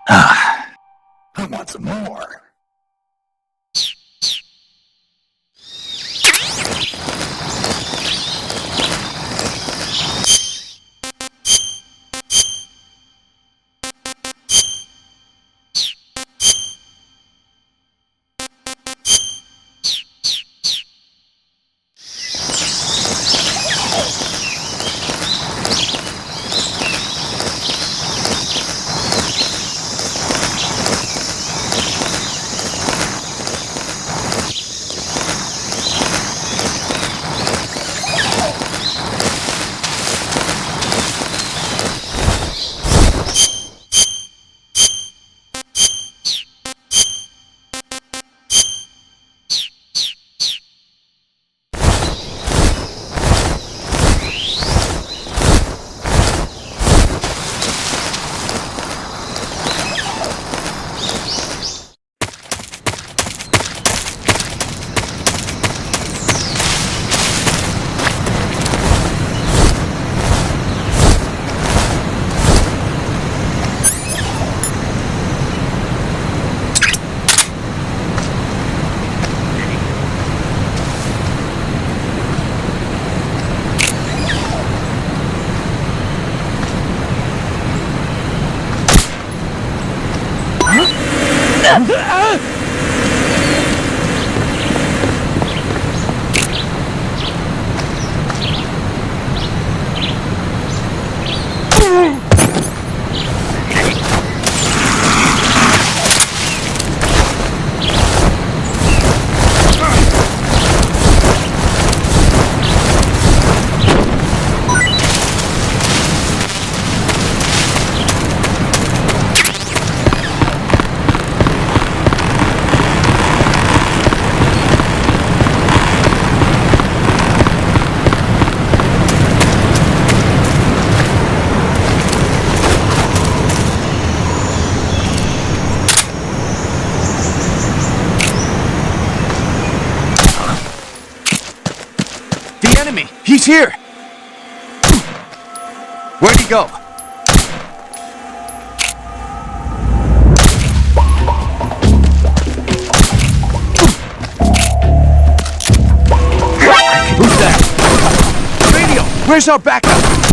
I want some more. He's here! Where'd he go? Who's that? Radio! Where's our backup?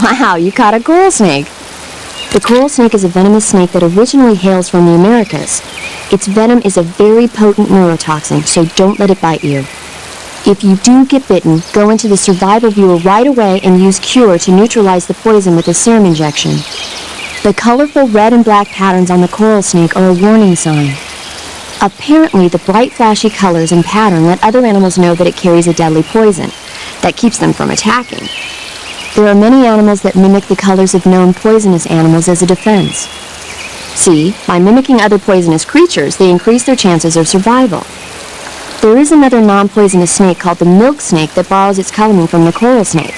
Wow, you caught a coral snake. The coral snake is a venomous snake that originally hails from the Americas. Its venom is a very potent neurotoxin, so don't let it bite you. If you do get bitten, go into the survivor viewer right away and use Cure to neutralize the poison with a serum injection. The colorful red and black patterns on the coral snake are a warning sign. Apparently, the bright flashy colors and pattern let other animals know that it carries a deadly poison that keeps them from attacking. There are many animals that mimic the colors of known poisonous animals as a defense. See, by mimicking other poisonous creatures, they increase their chances of survival. There is another non-poisonous snake called the milk snake that borrows its coloring from the coral snake.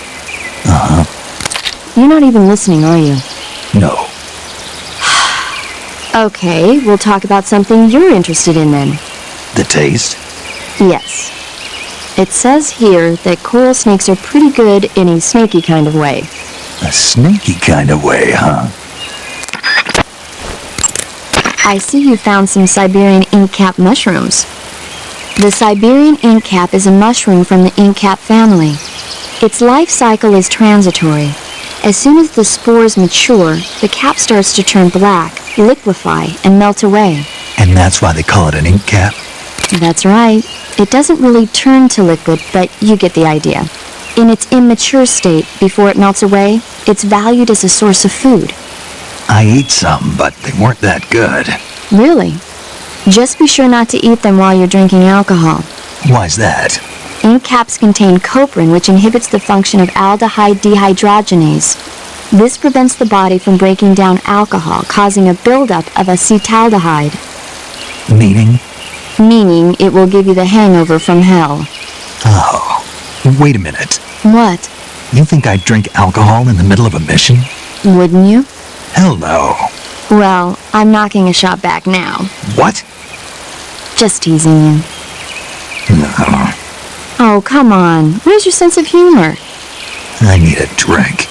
You're not even listening, are you? No. Okay, we'll talk about something you're interested in then. The taste? Yes. It says here that coral snakes are pretty good in a snaky kind of way. A snaky kind of way, huh? I see you found some Siberian inkcap mushrooms. The Siberian inkcap is a mushroom from the inkcap family. Its life cycle is transitory. As soon as the spores mature, the cap starts to turn black, liquefy, and melt away. And that's why they call it an ink cap? That's right. It doesn't really turn to liquid, but you get the idea. In its immature state, before it melts away, it's valued as a source of food. I ate some, but they weren't that good. Really? Just be sure not to eat them while you're drinking alcohol. Why's that? Ink caps contain coprin, which inhibits the function of aldehyde dehydrogenase. This prevents the body from breaking down alcohol, causing a buildup of acetaldehyde. Meaning? Meaning it will give you the hangover from hell. Oh, wait a minute. What? You think I'd drink alcohol in the middle of a mission? Wouldn't you? Hell no. Well, I'm knocking a shot back now. What? Just teasing you. No. Oh, come on. Where's your sense of humor? I need a drink.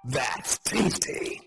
That's tasty.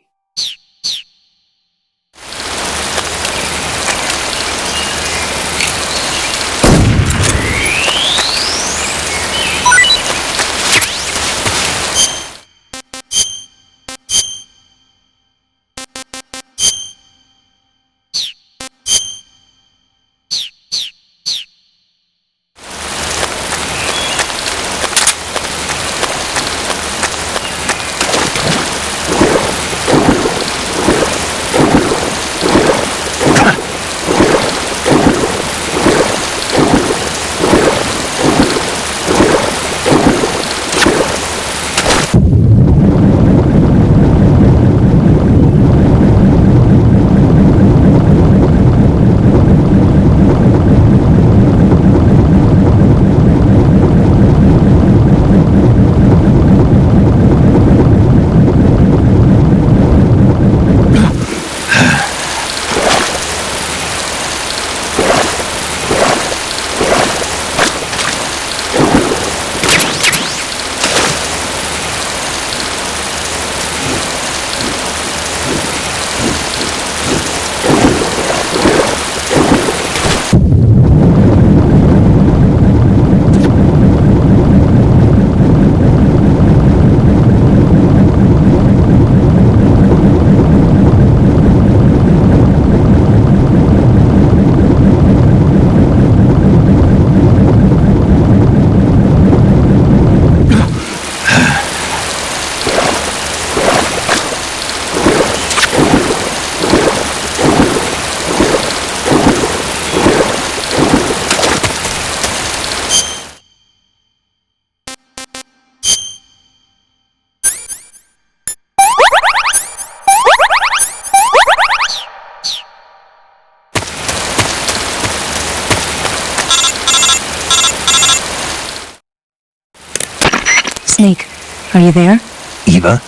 Snake, are you there? Eva,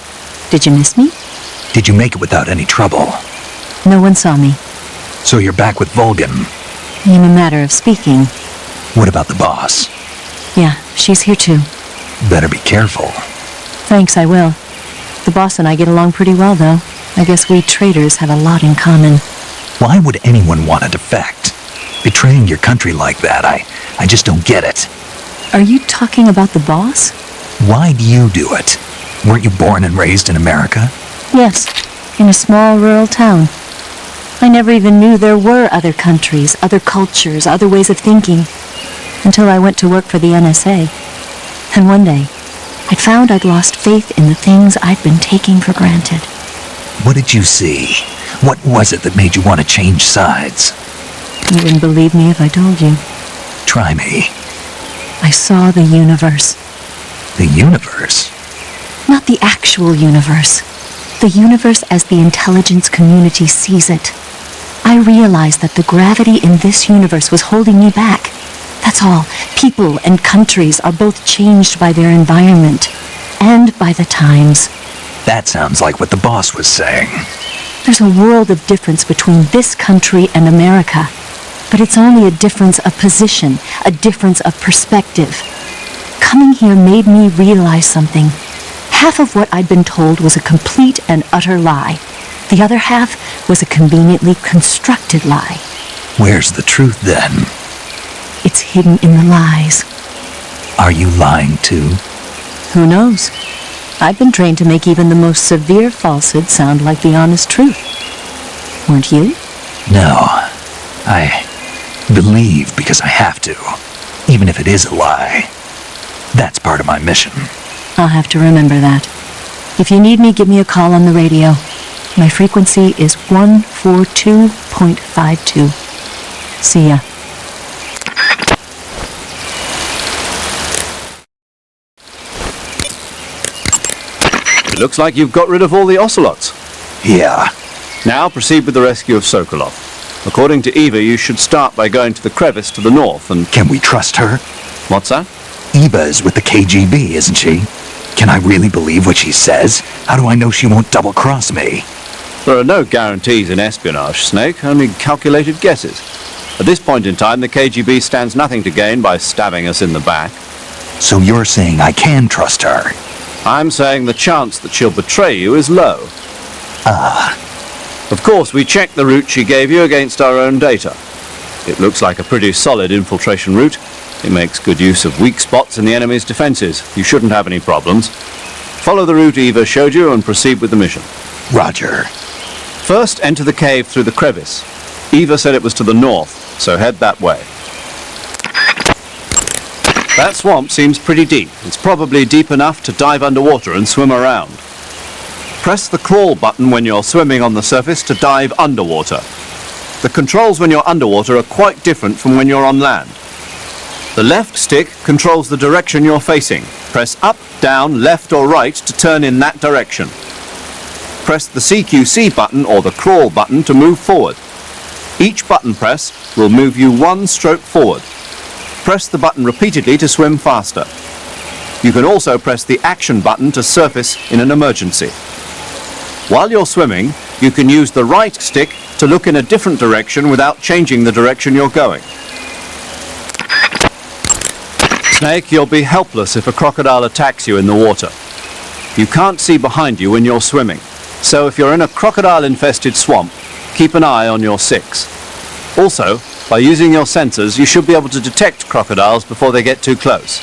Did you miss me? did you make it without any trouble? No one saw me. So you're back with Volgin. In a matter of speaking. What about the boss? Yeah, she's here too. Better be careful. Thanks, I will. The boss and I get along pretty well, though. I guess we traitors have a lot in common. Why would anyone want to defect? Betraying your country like that, I just don't get it. Are you talking about the boss? Why do you do it? Weren't you born and raised in America? Yes, in a small rural town. I never even knew there were other countries, other cultures, other ways of thinking, until I went to work for the NSA. And one day, I found I'd lost faith in the things I'd been taking for granted. What did you see? What was it that made you want to change sides? You wouldn't believe me if I told you. Try me. I saw the universe. The universe? Not the actual universe. The universe as the intelligence community sees it. I realized that the gravity in this universe was holding me back. That's all. People and countries are both changed by their environment and by the times. That sounds like what the boss was saying. There's a world of difference between this country and America. But it's only a difference of position, a difference of perspective. Coming here made me realize something. Half of what I'd been told was a complete and utter lie. The other half was a conveniently constructed lie. Where's the truth then? It's hidden in the lies. Are you lying too? Who knows? I've been trained to make even the most severe falsehood sound like the honest truth. Weren't you? No. I believe because I have to, even if it is a lie. That's part of my mission. I'll have to remember that. If you need me, give me a call on the radio. My frequency is 142.52. See ya. It looks like you've got rid of all the ocelots. Yeah. Now proceed with the rescue of Sokolov. According to Eva, you should start by going to the crevice to the north and... Can we trust her? What's that? Eva is with the KGB, isn't she? Can I really believe what she says? How do I know she won't double-cross me? There are no guarantees in espionage, Snake, only calculated guesses. At this point in time, the KGB stands nothing to gain by stabbing us in the back. So you're saying I can trust her? I'm saying the chance that she'll betray you is low. Ah. Of course, we checked the route she gave you against our own data. It looks like a pretty solid infiltration route. It makes good use of weak spots in the enemy's defenses. You shouldn't have any problems. Follow the route Eva showed you and proceed with the mission. Roger. First, enter the cave through the crevice. Eva said it was to the north, so head that way. That swamp seems pretty deep. It's probably deep enough to dive underwater and swim around. Press the crawl button when you're swimming on the surface to dive underwater. The controls when you're underwater are quite different from when you're on land. The left stick controls the direction you're facing. Press up, down, left or right to turn in that direction. Press the CQC button or the crawl button to move forward. Each button press will move you one stroke forward. Press the button repeatedly to swim faster. You can also press the action button to surface in an emergency. While you're swimming, you can use the right stick to look in a different direction without changing the direction you're going. Snake, you'll be helpless if a crocodile attacks you in the water. You can't see behind you when you're swimming, so if you're in a crocodile-infested swamp, keep an eye on your six. Also, by using your sensors, you should be able to detect crocodiles before they get too close.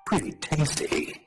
Pretty tasty.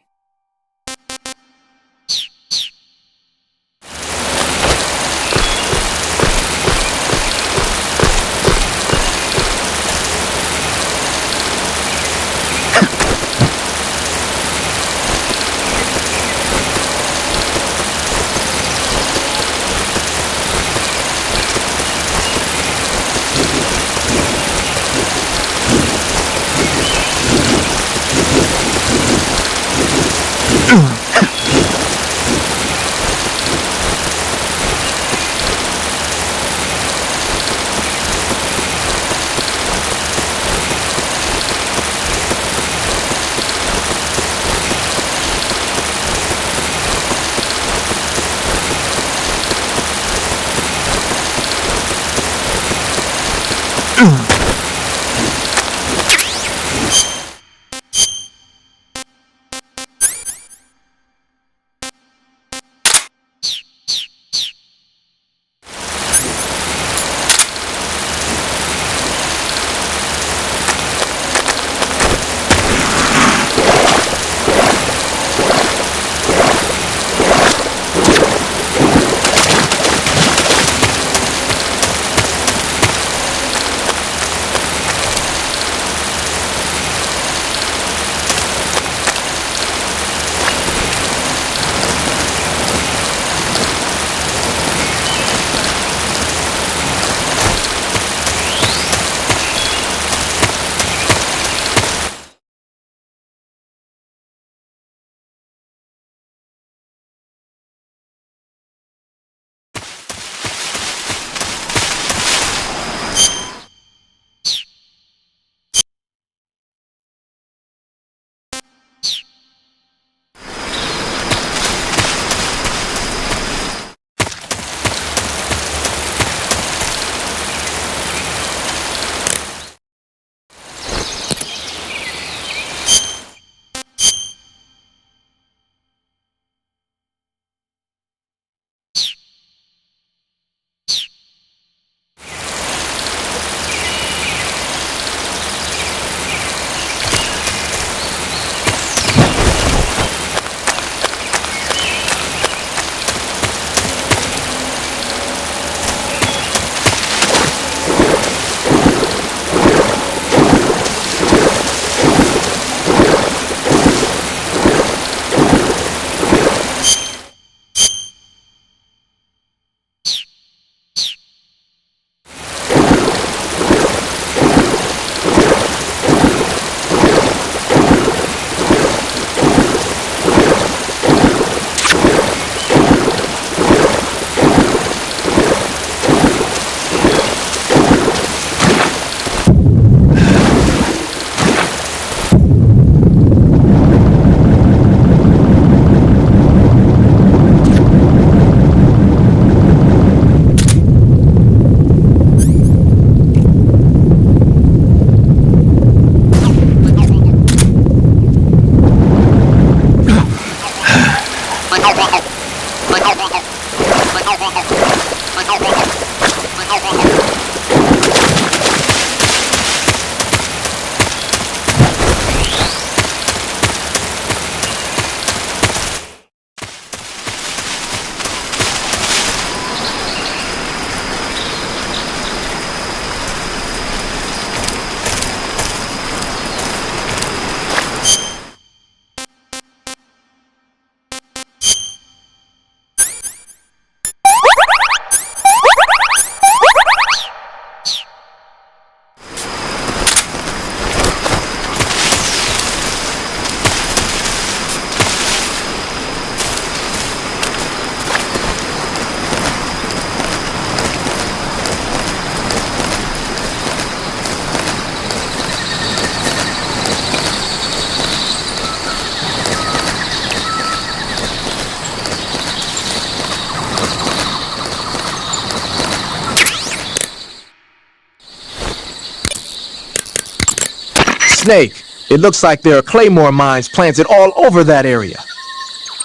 Snake, it looks like there are claymore mines planted all over that area.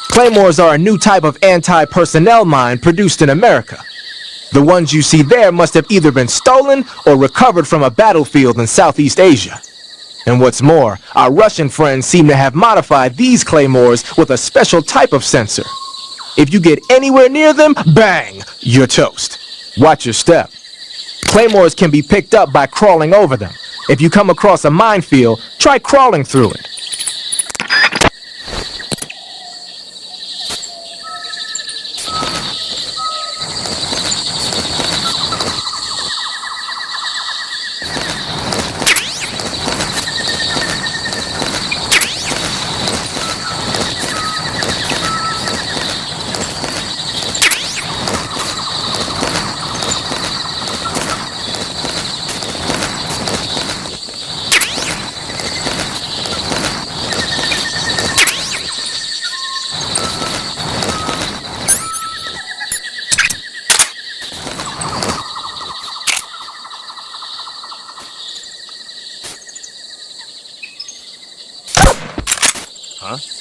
Claymores are a new type of anti-personnel mine produced in America. The ones you see there must have either been stolen or recovered from a battlefield in Southeast Asia. And what's more, our Russian friends seem to have modified these claymores with a special type of sensor. If you get anywhere near them, bang, you're toast. Watch your step. Claymores can be picked up by crawling over them. If you come across a minefield, try crawling through it. Huh?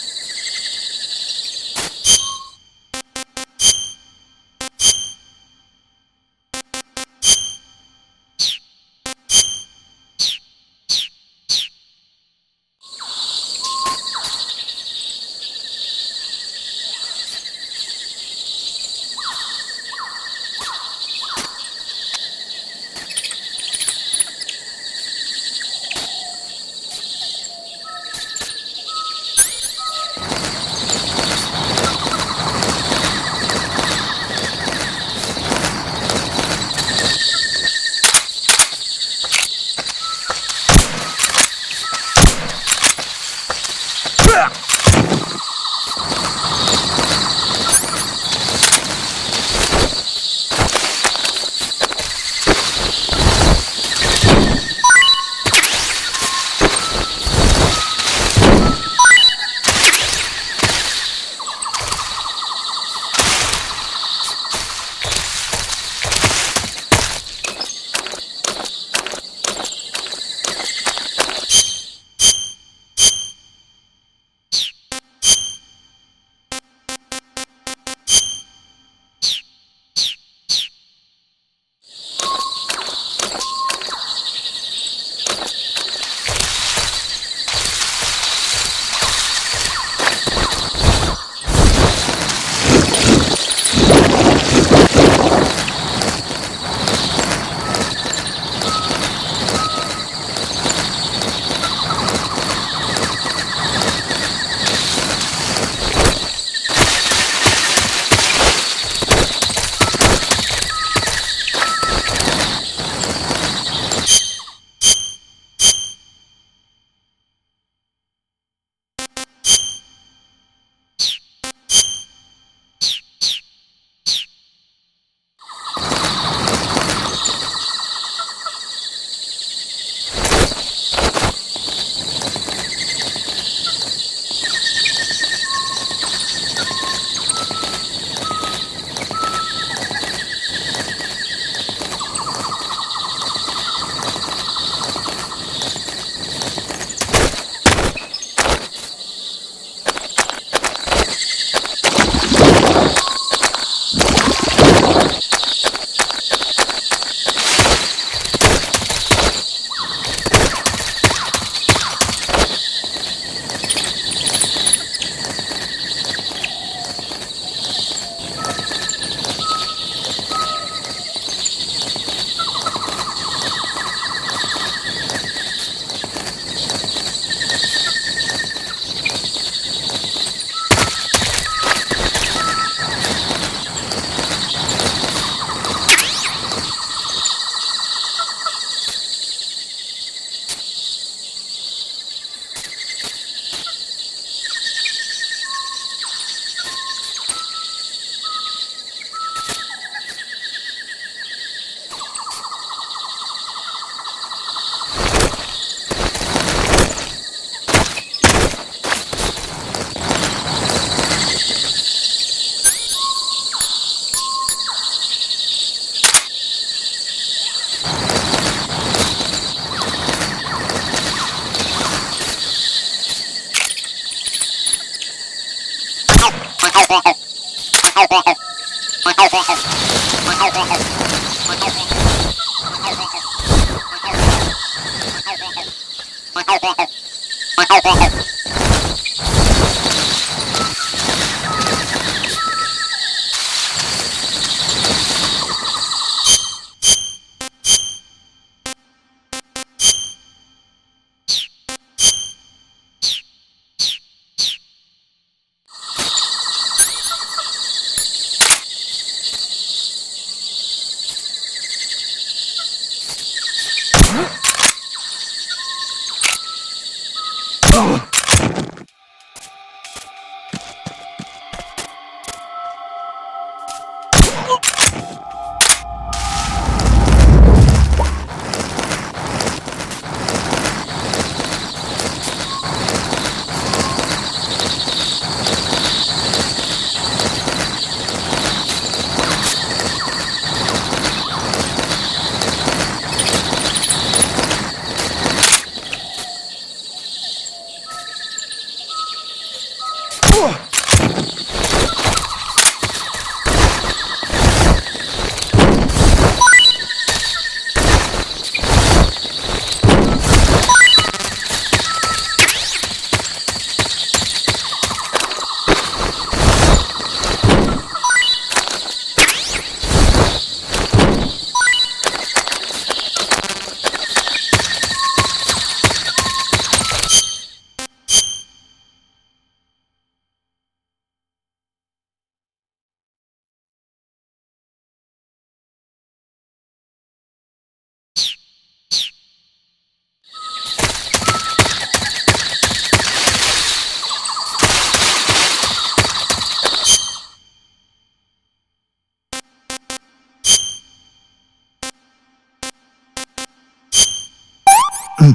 Not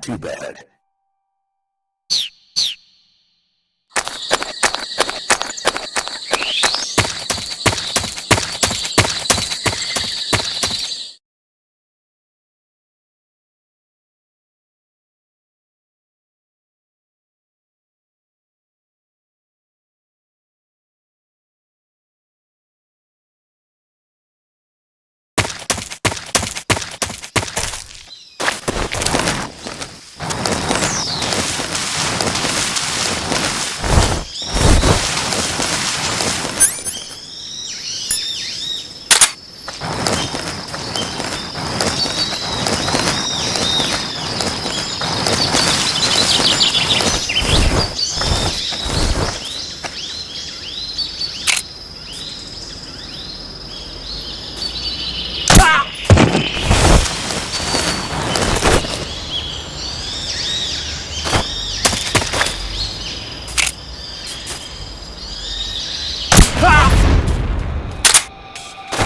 too bad.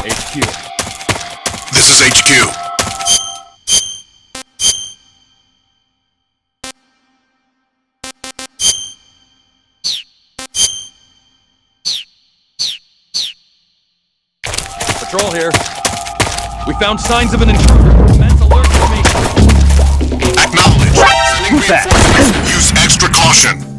HQ. This is HQ. Patrol here. We found signs of an intruder. Men's alert formation. Acknowledge. Sending Who's that? reinforcements. Use extra caution.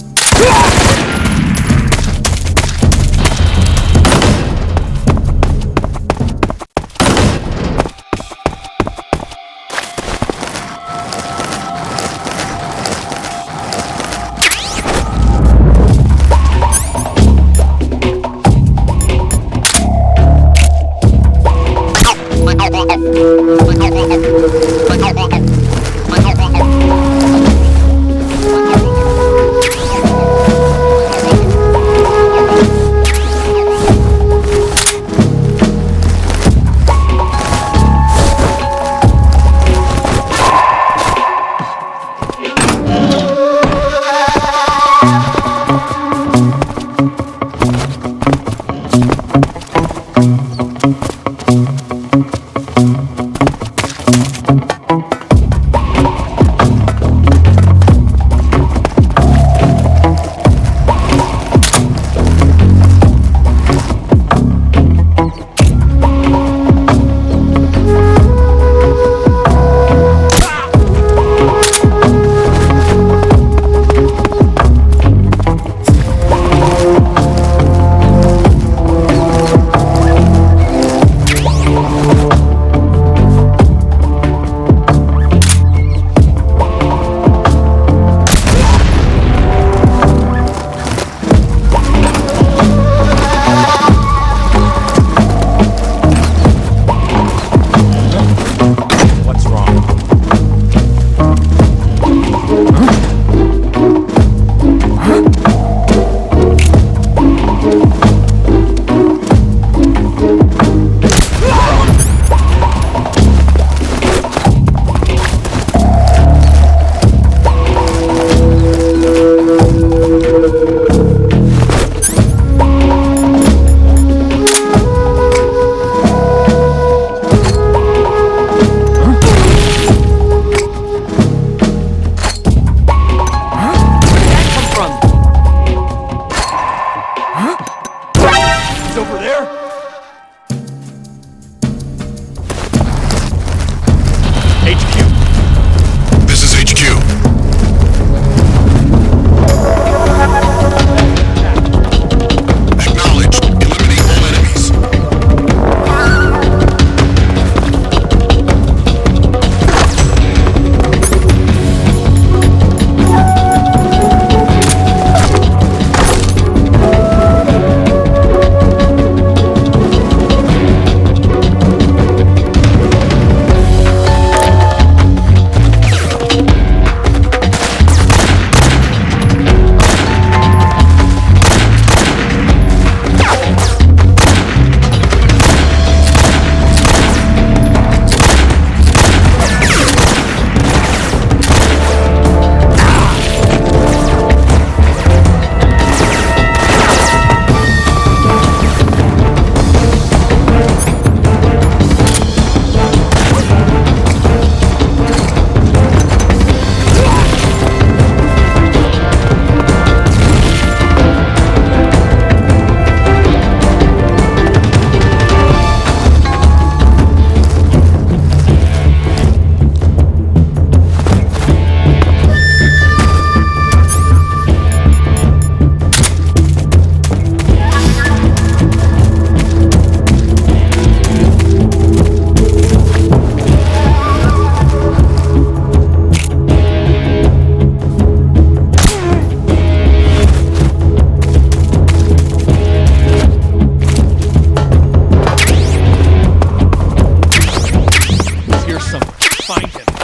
find him.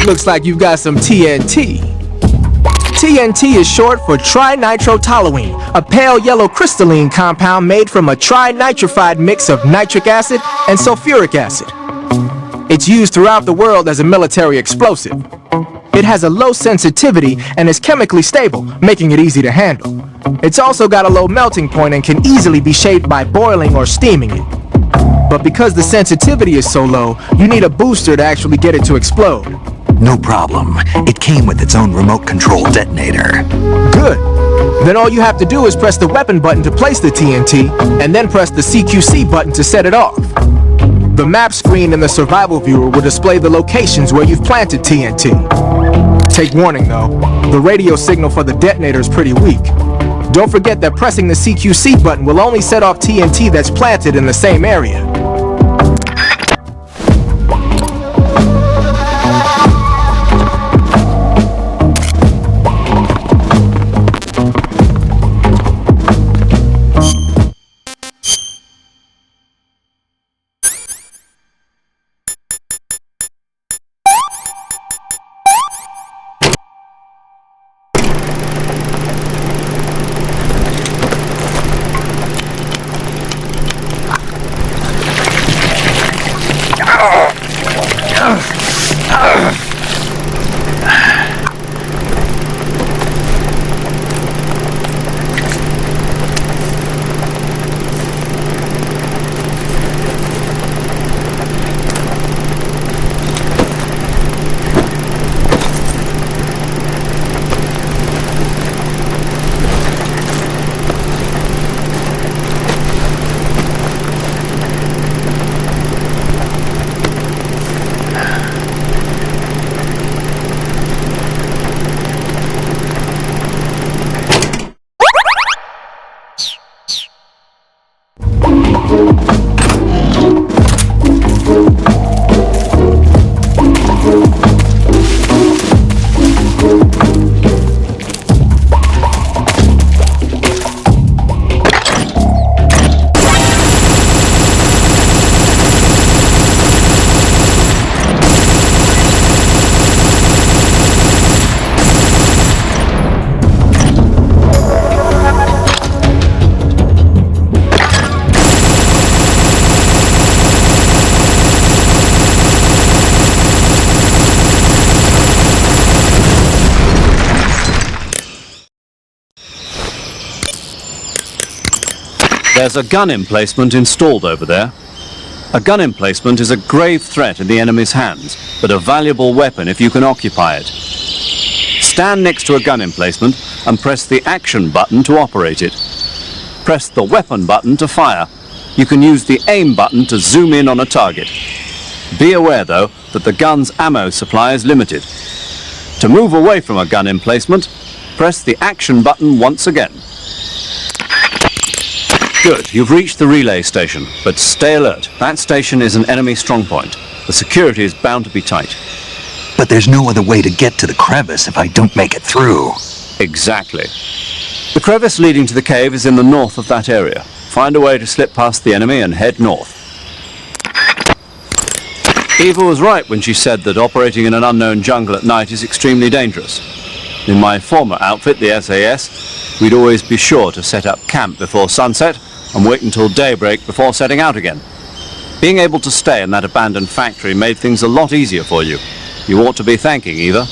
Looks like you've got some TNT. TNT is short for trinitrotoluene, a pale yellow crystalline compound made from a trinitrified mix of nitric acid and sulfuric acid. It's used throughout the world as a military explosive. It has a low sensitivity and is chemically stable, making it easy to handle. It's also got a low melting point and can easily be shaped by boiling or steaming it. But because the sensitivity is so low, you need a booster to actually get it to explode. No problem. It came with its own remote control detonator. Good. Then all you have to do is press the weapon button to place the TNT, and then press the CQC button to set it off. The map screen in the survival viewer will display the locations where you've planted TNT. Take warning though, the radio signal for the detonator is pretty weak. Don't forget that pressing the CQC button will only set off TNT that's planted in the same area. There's a gun emplacement installed over there. A gun emplacement is a grave threat in the enemy's hands, but a valuable weapon if you can occupy it. Stand next to a gun emplacement and press the action button to operate it. Press the weapon button to fire. You can use the aim button to zoom in on a target. Be aware, though, that the gun's ammo supply is limited. To move away from a gun emplacement, press the action button once again. Good, you've reached the relay station, but stay alert. That station is an enemy strongpoint. The security is bound to be tight. But there's no other way to get to the crevice if I don't make it through. Exactly. The crevice leading to the cave is in the north of that area. Find a way to slip past the enemy and head north. Eva was right when she said that operating in an unknown jungle at night is extremely dangerous. In my former outfit, the SAS, we'd always be sure to set up camp before sunset and wait until daybreak before setting out again. Being able to stay in that abandoned factory made things a lot easier for you. You ought to be thanking Eva.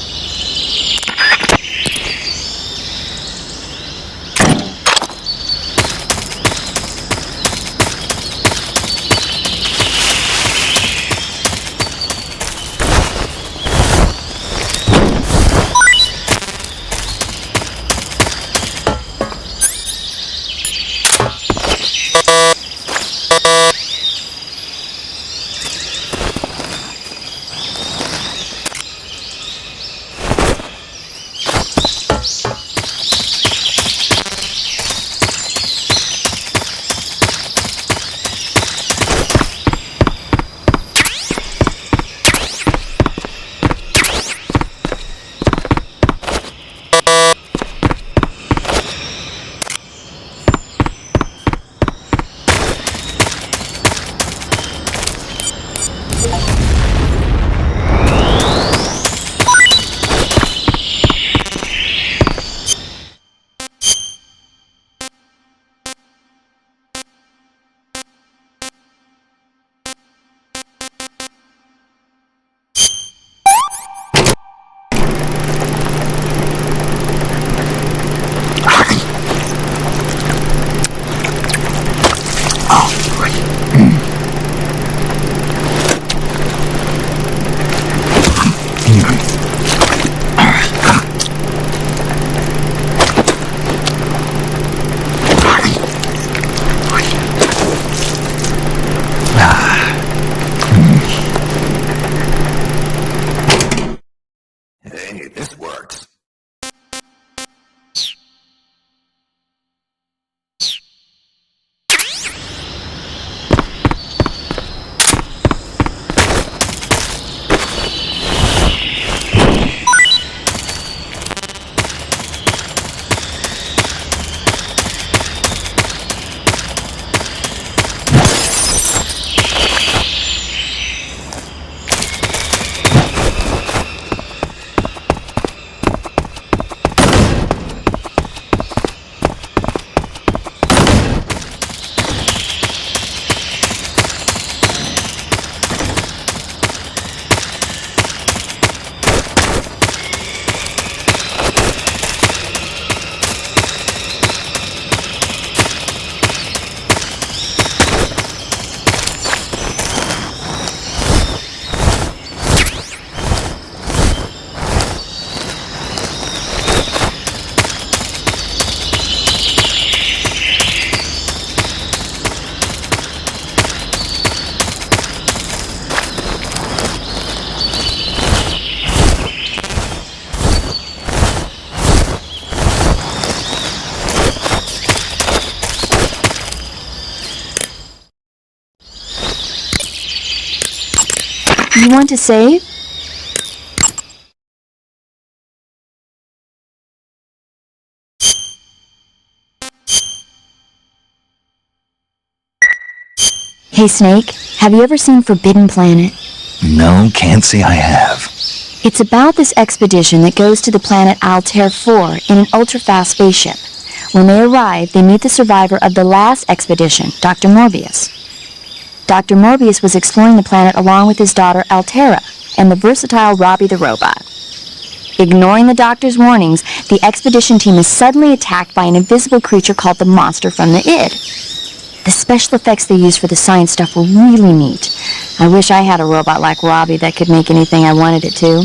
You want to save? Hey Snake, have you ever seen Forbidden Planet? No, can't say I have. It's about this expedition that goes to the planet Altair 4 in an ultra-fast spaceship. When they arrive, they meet the survivor of the last expedition, Dr. Morbius. Dr. Morbius was exploring the planet along with his daughter Altera and the versatile Robbie the robot. Ignoring the doctor's warnings, the expedition team is suddenly attacked by an invisible creature called the Monster from the Id. The special effects they used for the science stuff were really neat. I wish I had a robot like Robbie that could make anything I wanted it to.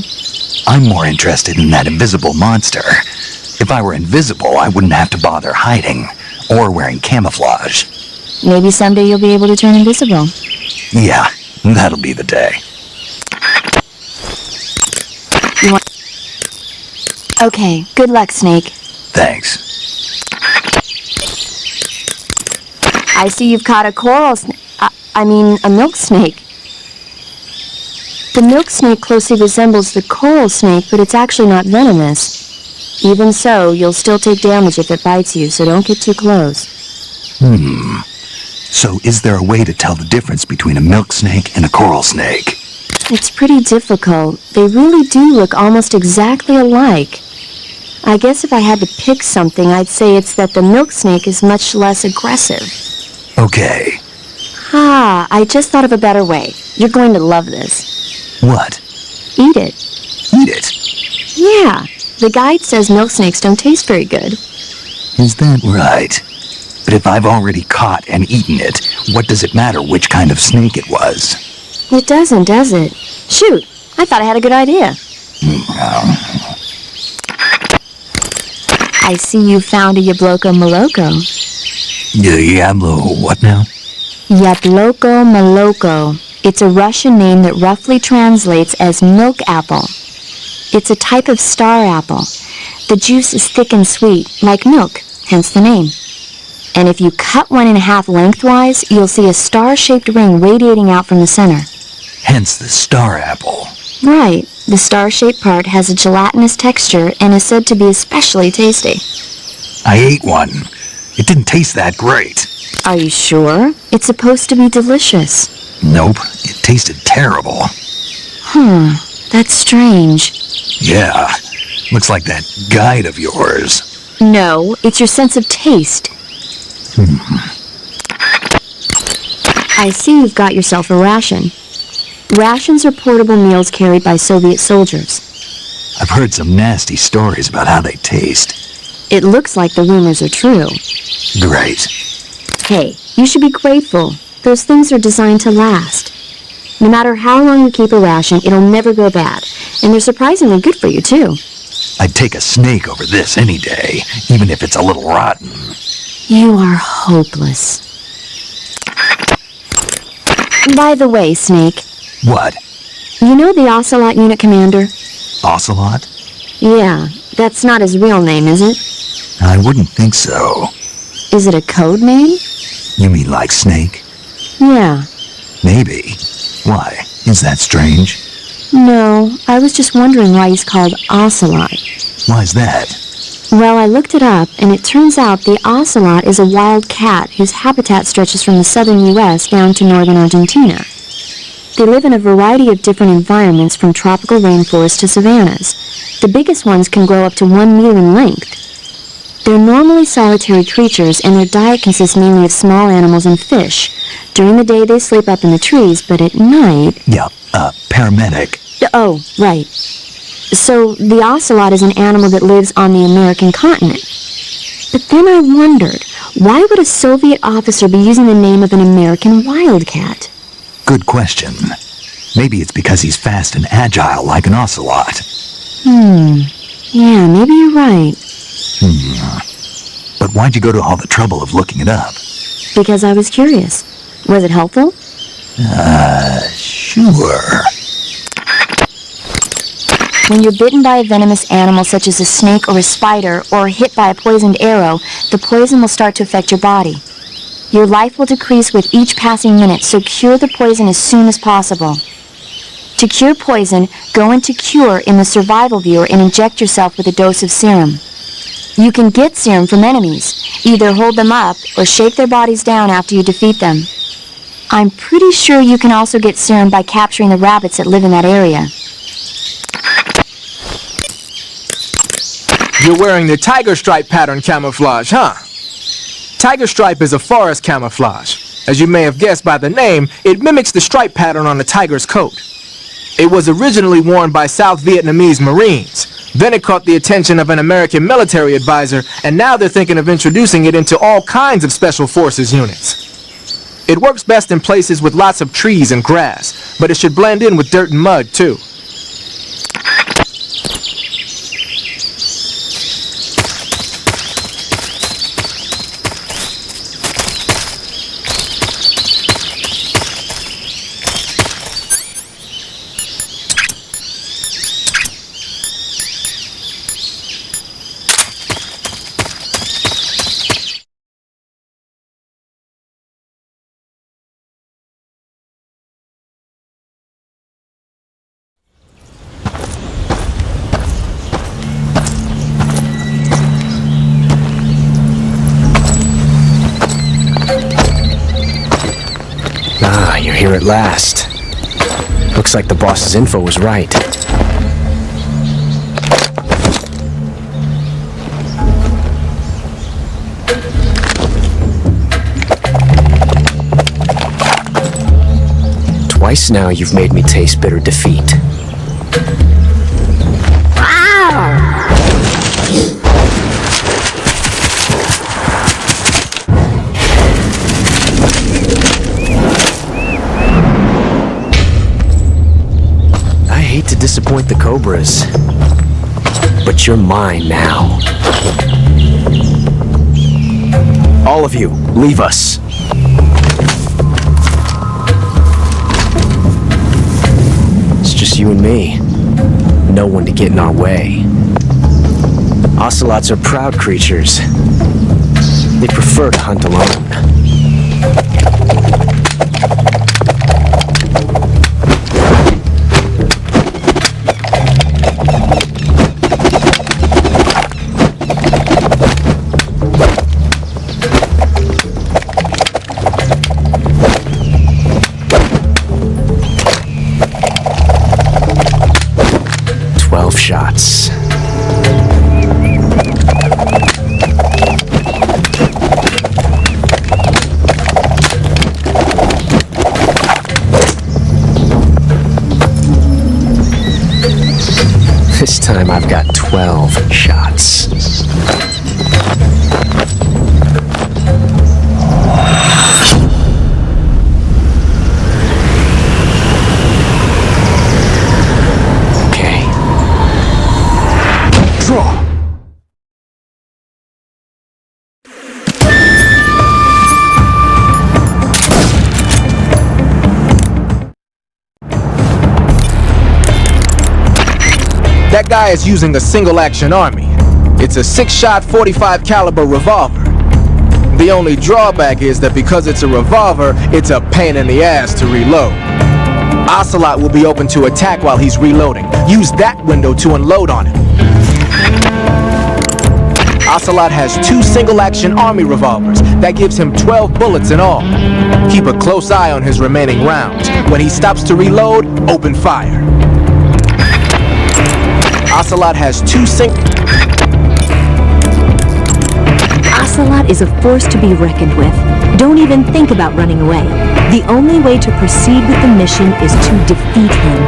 I'm more interested in that invisible monster. If I were invisible, I wouldn't have to bother hiding or wearing camouflage. Maybe someday you'll be able to turn invisible. Yeah, that'll be the day. Okay, good luck, Snake. Thanks. I see you've caught a a milk snake. The milk snake closely resembles the coral snake, but it's actually not venomous. Even so, you'll still take damage if it bites you, so don't get too close. So is there a way to tell the difference between a milk snake and a coral snake? It's pretty difficult. They really do look almost exactly alike. I guess if I had to pick something, I'd say it's that the milk snake is much less aggressive. Okay. I just thought of a better way. You're going to love this. What? Eat it. Eat it? Yeah. The guide says milk snakes don't taste very good. Is that right? But if I've already caught and eaten it, what does it matter which kind of snake it was? It doesn't, does it? Shoot, I thought I had a good idea. I see you found a Yabloko Maloko. Diablo, what now? Yabloko Maloko. It's a Russian name that roughly translates as milk apple. It's a type of star apple. The juice is thick and sweet, like milk, hence the name. And if you cut one in half lengthwise, you'll see a star-shaped ring radiating out from the center. Hence the star apple. Right. The star-shaped part has a gelatinous texture and is said to be especially tasty. I ate one. It didn't taste that great. Are you sure? It's supposed to be delicious. Nope, it tasted terrible. That's strange. Yeah, looks like that guide of yours. No, it's your sense of taste. I see you've got yourself a ration. Rations are portable meals carried by Soviet soldiers. I've heard some nasty stories about how they taste. It looks like the rumors are true. Great. Hey, you should be grateful. Those things are designed to last. No matter how long you keep a ration, it'll never go bad. And they're surprisingly good for you, too. I'd take a snake over this any day, even if it's a little rotten. You are hopeless. By the way, Snake, What? you know the Ocelot unit commander? Ocelot? Yeah, that's not his real name, is it? I wouldn't think so. Is it a code name? You mean like snake? Yeah. Maybe. Why? Is that strange? No, I was just wondering why he's called Ocelot. Why's that? Well, I looked it up, and it turns out the ocelot is a wild cat whose habitat stretches from the southern U.S. down to northern Argentina. They live in a variety of different environments, from tropical rainforests to savannas. The biggest ones can grow up to 1 meter in length. They're normally solitary creatures, and their diet consists mainly of small animals and fish. During the day, they sleep up in the trees, but at night... Yeah, paramedic. Oh, right. So, the ocelot is an animal that lives on the American continent. But then I wondered, why would a Soviet officer be using the name of an American wildcat? Good question. Maybe it's because he's fast and agile like an ocelot. Yeah, maybe you're right. But why'd you go to all the trouble of looking it up? Because I was curious. Was it helpful? Sure. When you're bitten by a venomous animal such as a snake or a spider, or hit by a poisoned arrow, the poison will start to affect your body. Your life will decrease with each passing minute, so cure the poison as soon as possible. To cure poison, go into Cure in the survival viewer and inject yourself with a dose of serum. You can get serum from enemies. Either hold them up or shake their bodies down after you defeat them. I'm pretty sure you can also get serum by capturing the rabbits that live in that area. You're wearing the tiger stripe pattern camouflage, huh? Tiger stripe is a forest camouflage. As you may have guessed by the name, it mimics the stripe pattern on a tiger's coat. It was originally worn by South Vietnamese Marines. Then it caught the attention of an American military advisor, and now they're thinking of introducing it into all kinds of special forces units. It works best in places with lots of trees and grass, but it should blend in with dirt and mud too. Ah, you're here at last. Looks like the boss's info was right. Twice now you've made me taste bitter defeat. I hate to disappoint the cobras, but you're mine now. All of you, leave us. It's just you and me. No one to get in our way. Ocelots are proud creatures. They prefer to hunt alone. Shots. This time I've got 12 shots. That guy is using a single-action army. It's a 6-shot 45 caliber revolver. The only drawback is that because it's a revolver, it's a pain in the ass to reload. Ocelot will be open to attack while he's reloading. Use that window to unload on him. Ocelot has 2 single-action army revolvers. That gives him 12 bullets in all. Keep a close eye on his remaining rounds. When he stops to reload, open fire. Ocelot has 2 Ocelot is a force to be reckoned with. Don't even think about running away. The only way to proceed with the mission is to defeat him.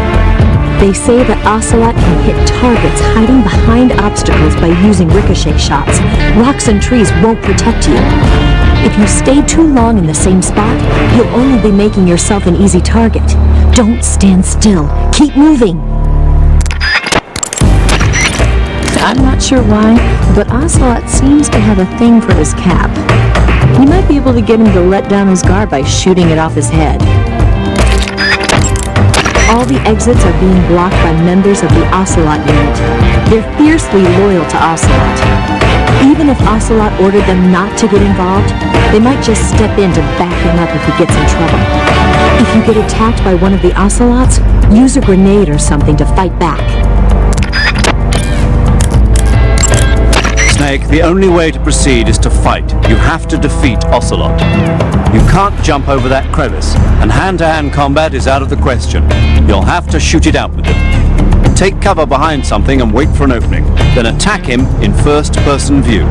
They say that Ocelot can hit targets hiding behind obstacles by using ricochet shots. Rocks and trees won't protect you. If you stay too long in the same spot, you'll only be making yourself an easy target. Don't stand still. Keep moving. I'm not sure why, but Ocelot seems to have a thing for his cap. We might be able to get him to let down his guard by shooting it off his head. All the exits are being blocked by members of the Ocelot unit. They're fiercely loyal to Ocelot. Even if Ocelot ordered them not to get involved, they might just step in to back him up if he gets in trouble. If you get attacked by one of the ocelots, use a grenade or something to fight back. Snake, the only way to proceed is to fight. You have to defeat Ocelot. You can't jump over that crevice, and hand-to-hand combat is out of the question. You'll have to shoot it out with him. Take cover behind something and wait for an opening, then attack him in first-person view.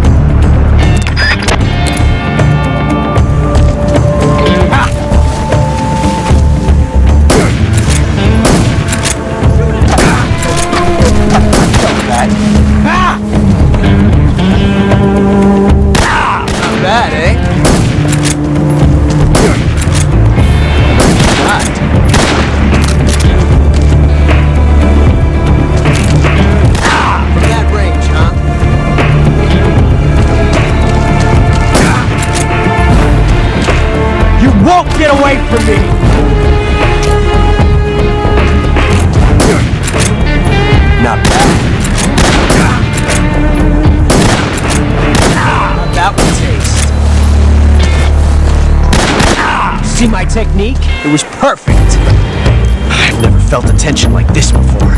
Bad, eh? From that range, huh? You won't get away from me! Not bad. That would taste. See my technique? It was perfect. I've never felt a tension like this before.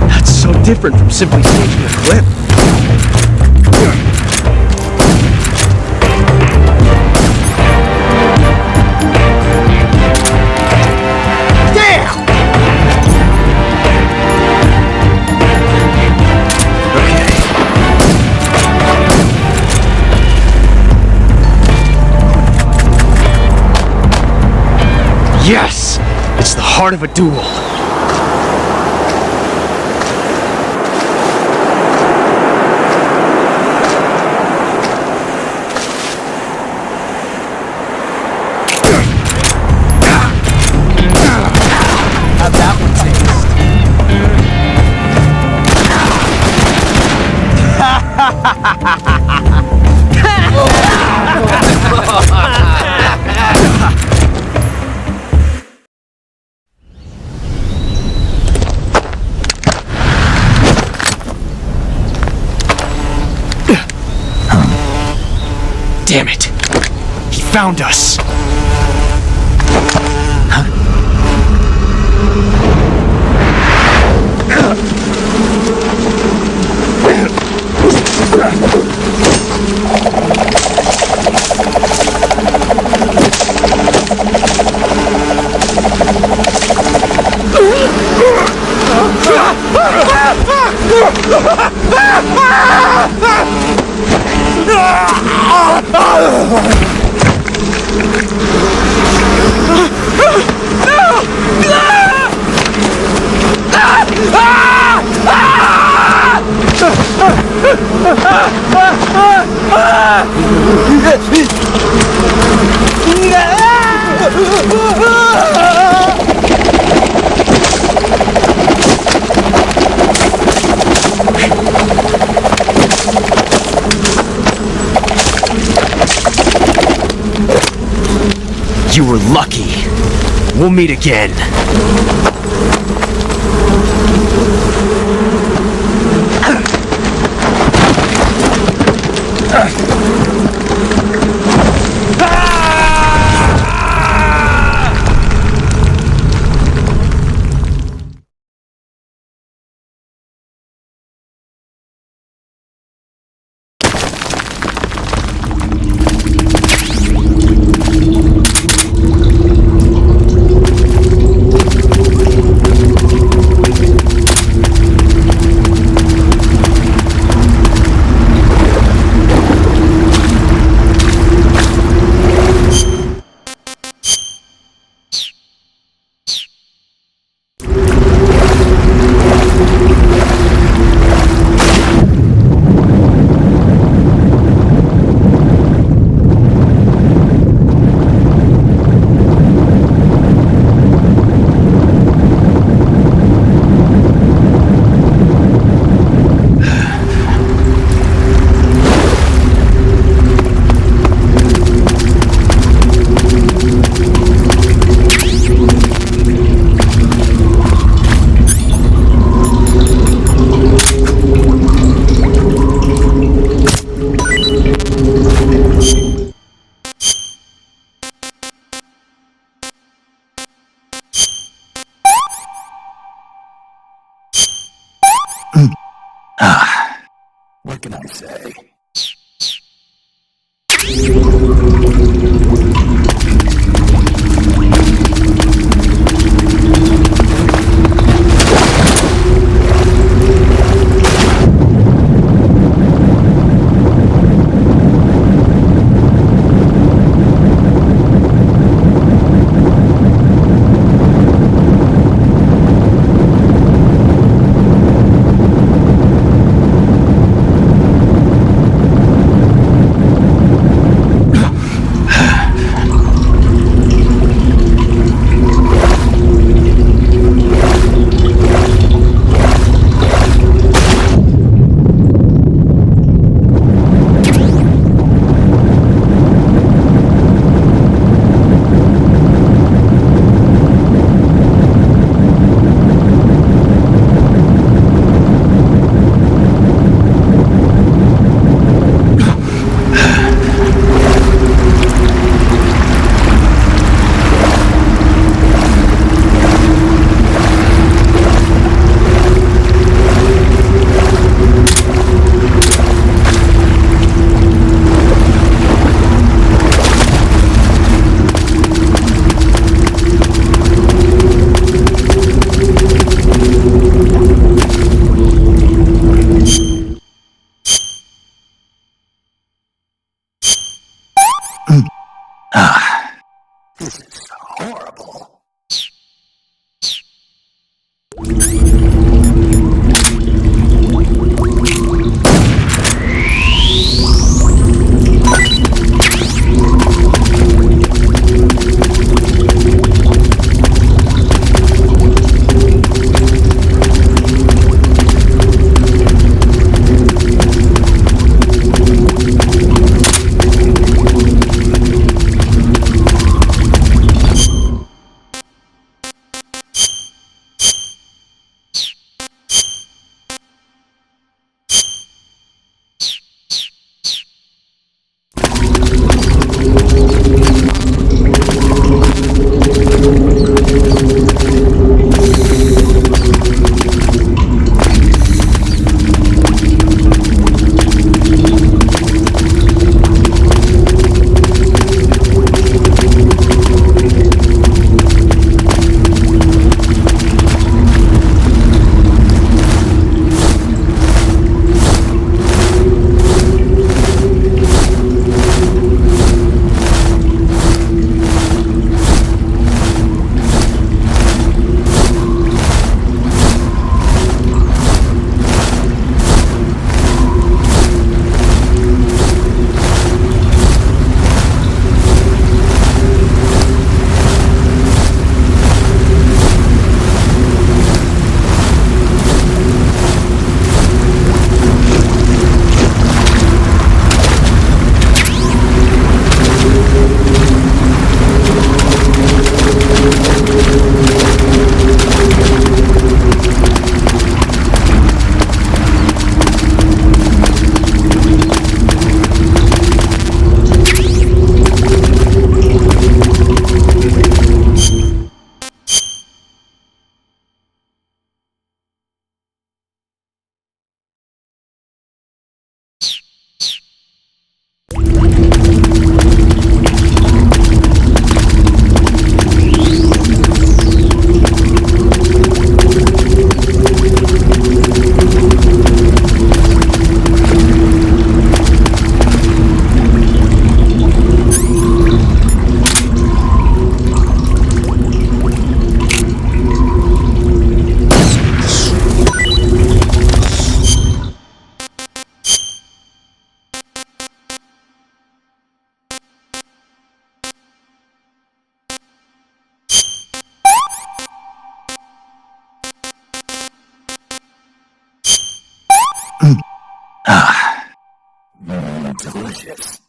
That's so different from simply changing a clip. Yes! It's the heart of a duel. How'd that one Damn it! He found us! You were lucky. We'll meet again. Delicious.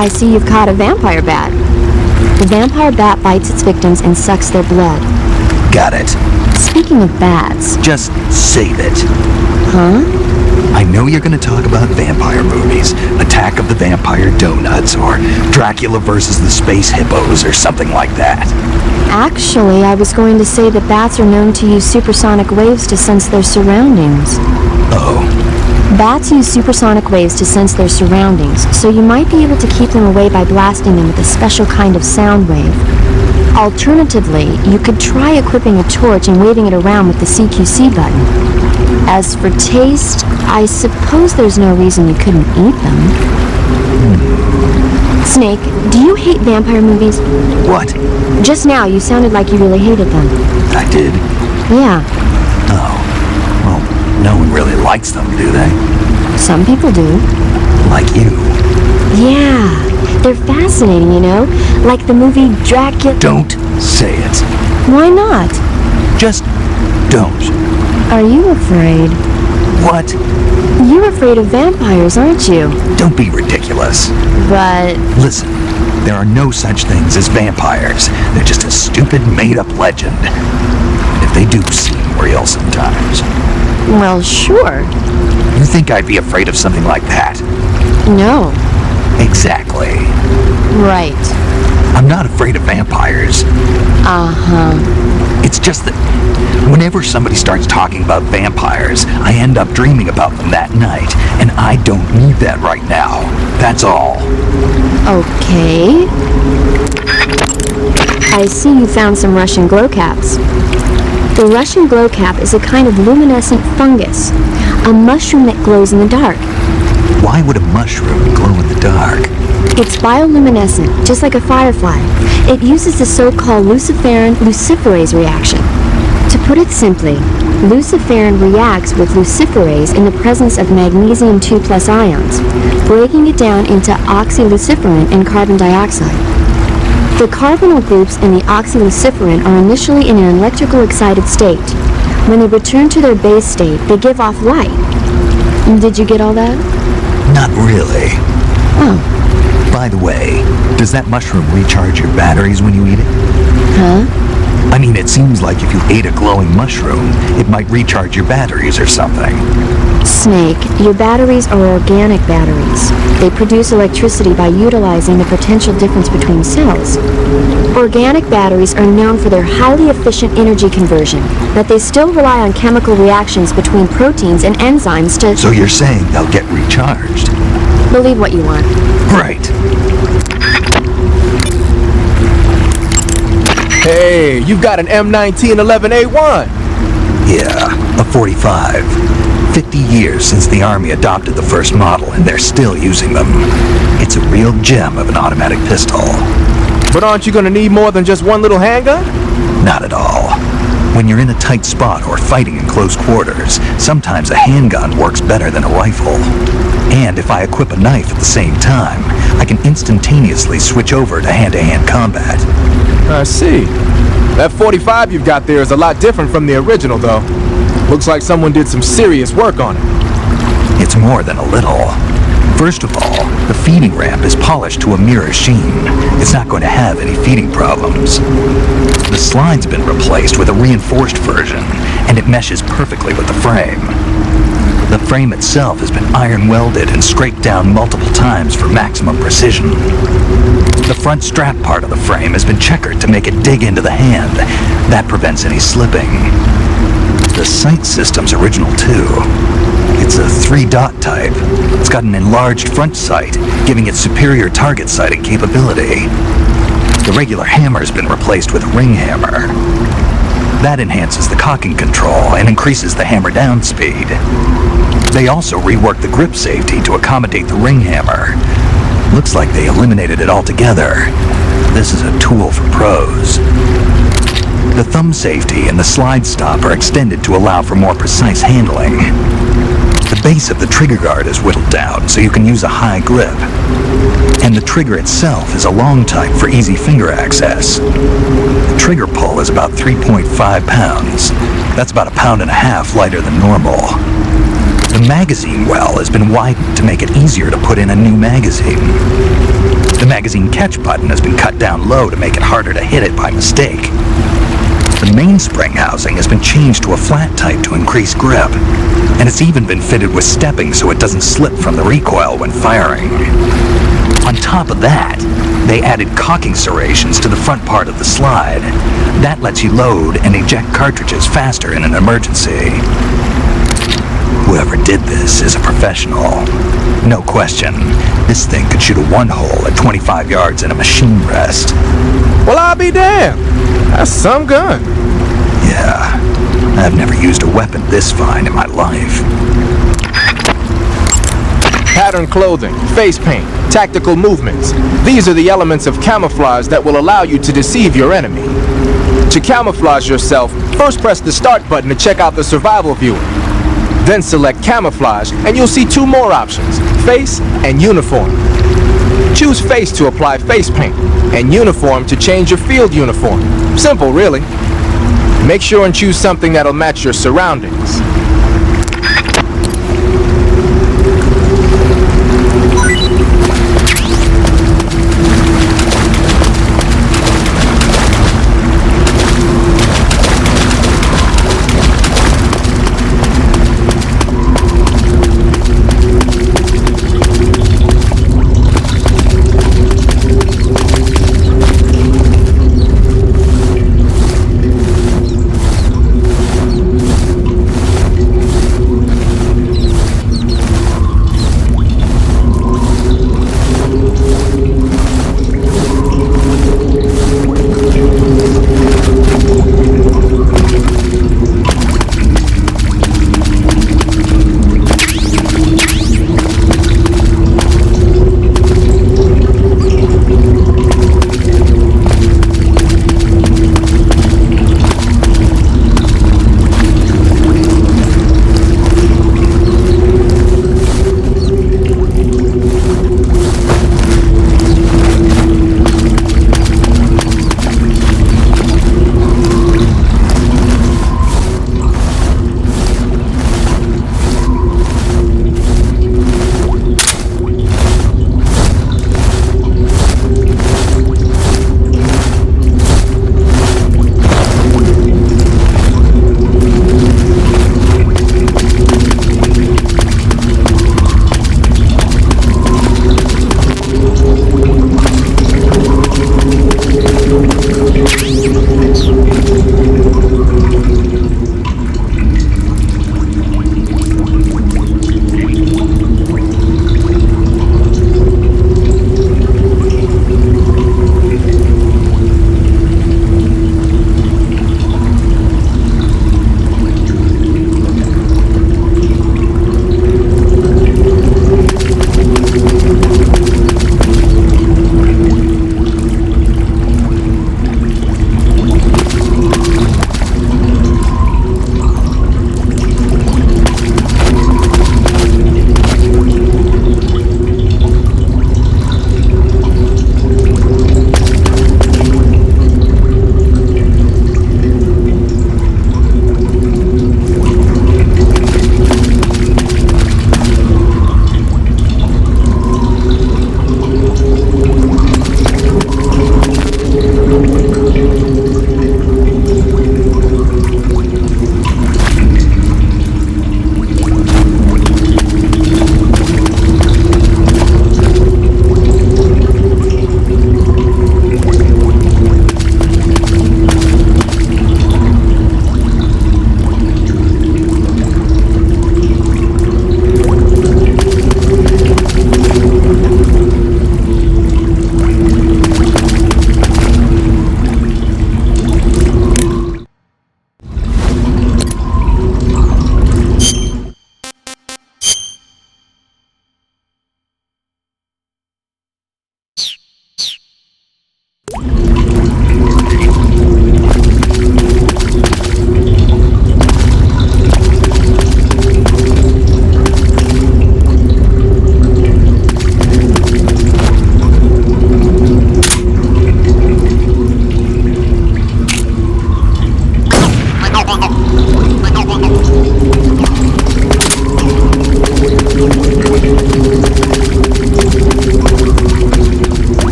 I see you've caught a vampire bat. The vampire bat bites its victims and sucks their blood. Got it. Speaking of bats... Just save it. Huh? I know you're going to talk about vampire movies, Attack of the Vampire Donuts, or Dracula versus the Space Hippos, or something like that. Actually, I was going to say that bats are known to use supersonic waves to sense their surroundings. Oh. Bats use supersonic waves to sense their surroundings, so you might be able to keep them away by blasting them with a special kind of sound wave. Alternatively, you could try equipping a torch and waving it around with the CQC button. As for taste, I suppose there's no reason you couldn't eat them. Snake, do you hate vampire movies? What? Just now, you sounded like you really hated them. I did? Yeah. Oh. Well, no one really likes them, do they? Some people do. Like you. Yeah. They're fascinating, you know? Like the movie Dracula... Don't say it. Why not? Just don't. Are you afraid? What? You're afraid of vampires, aren't you? Don't be ridiculous. But... Listen, there are no such things as vampires. They're just a stupid, made-up legend. And if they do seem real sometimes. Well, sure. You think I'd be afraid of something like that? No. Exactly. Right. I'm not afraid of vampires. Uh-huh. It's just that whenever somebody starts talking about vampires, I end up dreaming about them that night, and I don't need that right now. That's all. Okay. I see you found some Russian glow caps. The Russian glow cap is a kind of luminescent fungus, a mushroom that glows in the dark. Why would a mushroom glow in the dark? It's bioluminescent, just like a firefly. It uses the so-called luciferin-luciferase reaction. To put it simply, luciferin reacts with luciferase in the presence of magnesium 2+ ions, breaking it down into oxyluciferin and carbon dioxide. The carbonyl groups in the oxyluciferin are initially in an electrical excited state. When they return to their base state, they give off light. Did you get all that? Not really. Oh. By the way, does that mushroom recharge your batteries when you eat it? Huh? I mean, it seems like if you ate a glowing mushroom, it might recharge your batteries or something. Snake, your batteries are organic batteries. They produce electricity by utilizing the potential difference between cells. Organic batteries are known for their highly efficient energy conversion, but they still rely on chemical reactions between proteins and enzymes to... So you're saying they'll get recharged? Believe what you want. Right. Hey, you've got an M1911A1. Yeah, a 45. 50 years since the Army adopted the first model, and they're still using them. It's a real gem of an automatic pistol. But aren't you gonna need more than just one little handgun? Not at all. When you're in a tight spot or fighting in close quarters, sometimes a handgun works better than a rifle. And if I equip a knife at the same time, I can instantaneously switch over to hand-to-hand combat. I see. That 45 you've got there is a lot different from the original, though. Looks like someone did some serious work on it. It's more than a little. First of all, the feeding ramp is polished to a mirror sheen. It's not going to have any feeding problems. The slide's been replaced with a reinforced version, and it meshes perfectly with the frame. The frame itself has been iron welded and scraped down multiple times for maximum precision. The front strap part of the frame has been checkered to make it dig into the hand. That prevents any slipping. The sight system's original too. It's a 3-dot type. It's got an enlarged front sight, giving it superior target sighting capability. The regular hammer's been replaced with a ring hammer. That enhances the cocking control and increases the hammer down speed. They also reworked the grip safety to accommodate the ring hammer. Looks like they eliminated it altogether. This is a tool for pros. The thumb safety and the slide stop are extended to allow for more precise handling. The base of the trigger guard is whittled down so you can use a high grip. And the trigger itself is a long type for easy finger access. The trigger pull is about 3.5 pounds. That's about 1.5 pounds lighter than normal. The magazine well has been widened to make it easier to put in a new magazine. The magazine catch button has been cut down low to make it harder to hit it by mistake. The mainspring housing has been changed to a flat type to increase grip, and it's even been fitted with stepping so it doesn't slip from the recoil when firing. On top of that, they added cocking serrations to the front part of the slide. That lets you load and eject cartridges faster in an emergency. Whoever did this is a professional. No question, this thing could shoot a one-hole at 25 yards in a machine rest. Well, I'll be damned. That's some gun. Yeah, I've never used a weapon this fine in my life. Pattern clothing, face paint, tactical movements. These are the elements of camouflage that will allow you to deceive your enemy. To camouflage yourself, first press the start button to check out the survival viewer. Then select camouflage and you'll see two more options, face and uniform. Choose face to apply face paint and uniform to change your field uniform. Simple, really. Make sure and choose something that'll match your surroundings.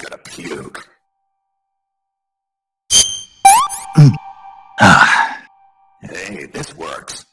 gonna puke. Hey, this works.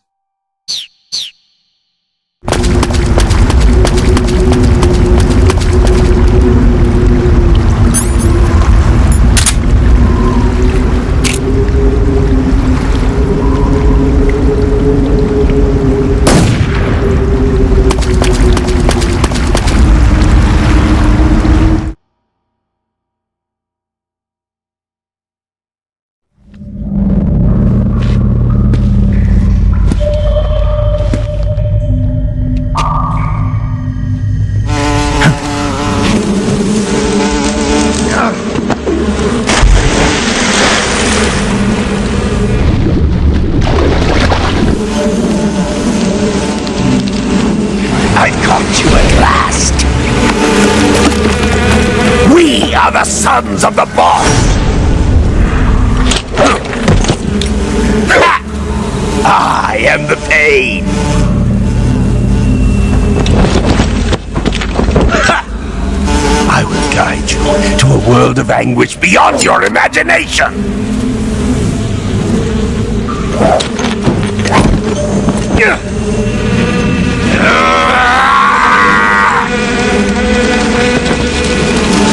I caught you at last. We are the sons of the boss. I am the pain. I will guide you to a world of anguish beyond your imagination.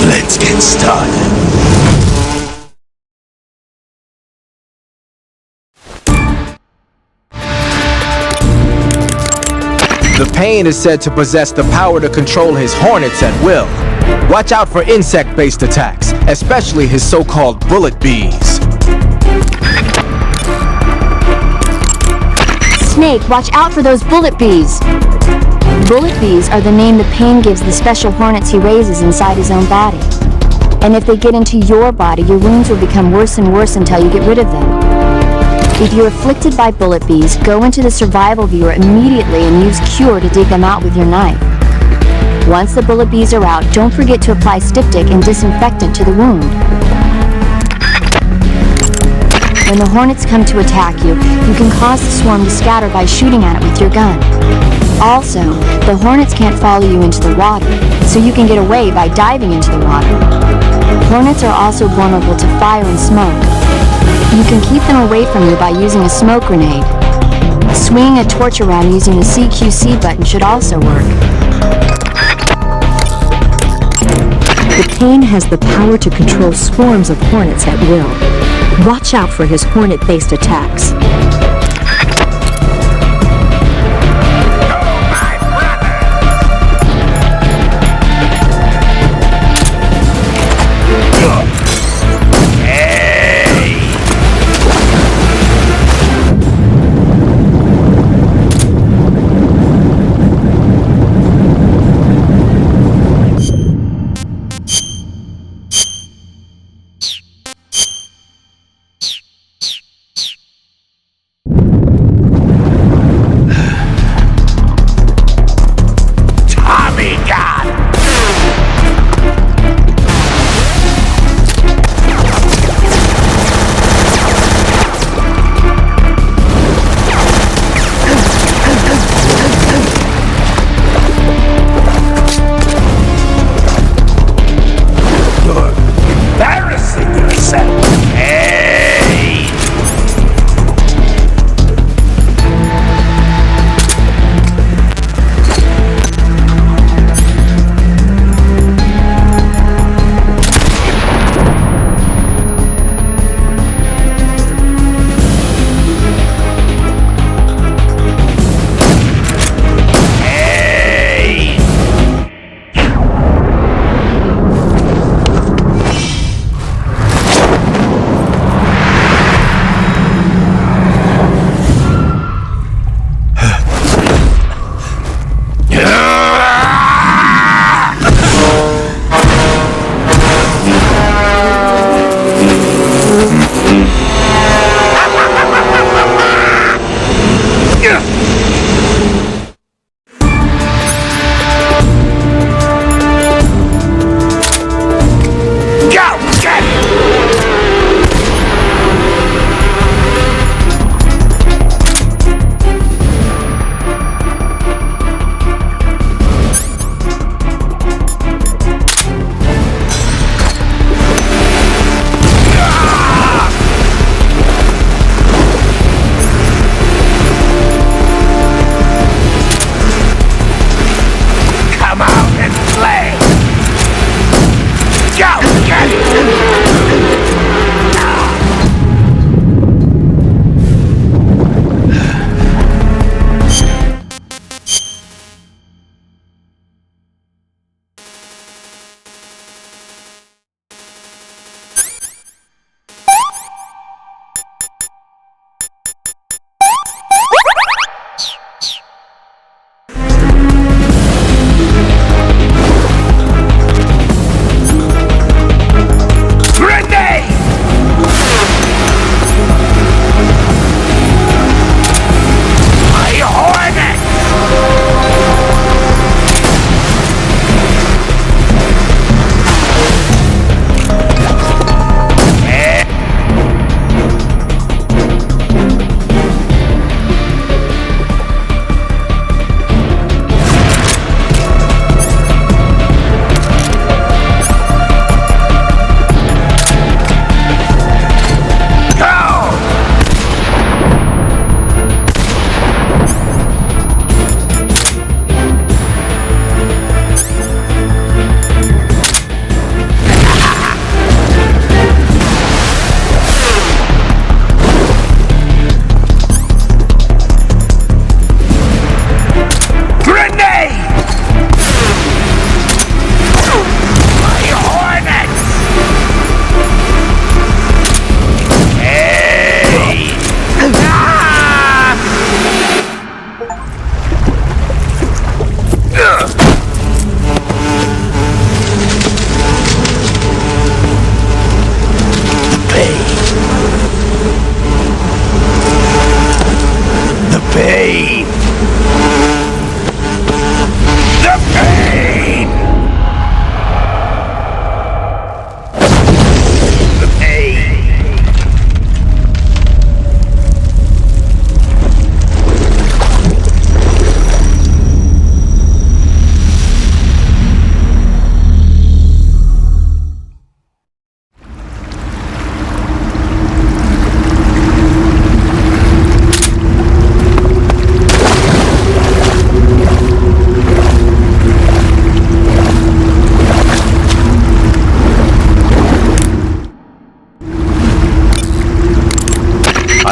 Let's get started. The Pain is said to possess the power to control his hornets at will. Watch out for insect-based attacks, especially his so-called bullet bees. Snake, watch out for those bullet bees! Bullet bees are the name the Pain gives the special hornets he raises inside his own body. And if they get into your body, your wounds will become worse and worse until you get rid of them. If you're afflicted by bullet bees, go into the survival viewer immediately and use Cure to dig them out with your knife. Once the bullet bees are out, don't forget to apply styptic and disinfectant to the wound. When the hornets come to attack you, you can cause the swarm to scatter by shooting at it with your gun. Also, the hornets can't follow you into the water, so you can get away by diving into the water. Hornets are also vulnerable to fire and smoke. You can keep them away from you by using a smoke grenade. Swinging a torch around using the CQC button should also work. The Pain has the power to control swarms of hornets at will. Watch out for his hornet-based attacks.